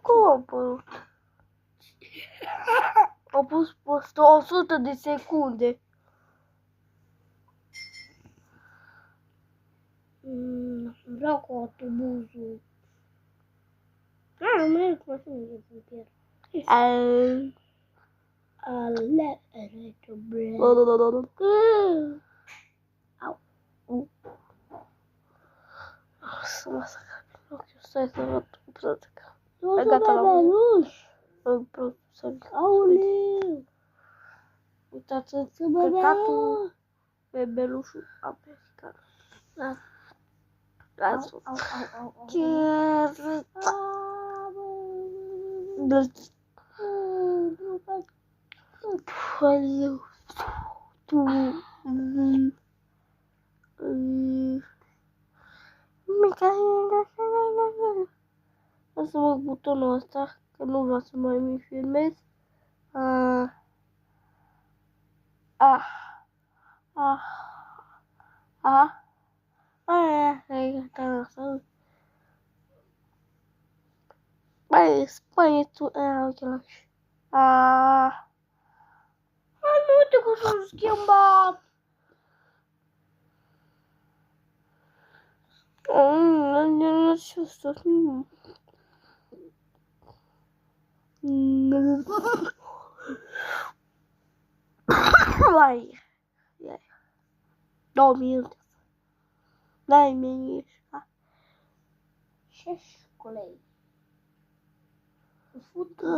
Cum a apărut? Au pus peste 100 de secunde. Vreau cu autobuzul. Nu merg cu mașină să pierd. Să mă sac ochii, stai să văd cum să zic. Hai, gata, la Aoleu! Uitați-ți căcatul bebelușul american. Ați fost. Chiar... O să mă butonul ăsta, că nu vreau să mai mi filmez. Spune tu, ochelari. Nu uite cum s-a schimbat. Ce asta? Vai. 2 minute. Dai mie. Ce școlei?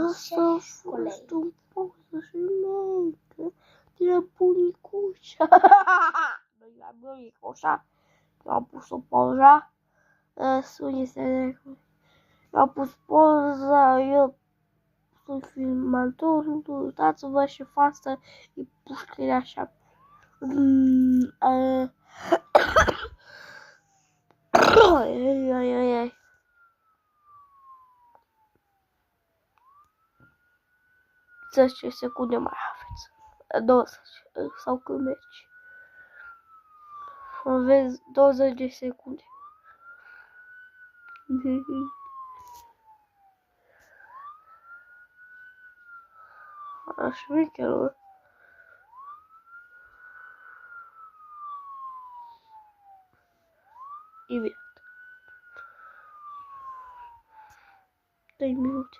Asta a fost un poză și meică. Tine bunicușa. Noi la bunicușa. Eu am pus o poză. Am pus poza. Eu sunt filmatorul. Uitați-vă și față. E pușcări așa. Ai. 10 secunde mai aveți. 20 sau când mergi. Aveți 20 de secunde. Așa mică. Imediat. 3 minute.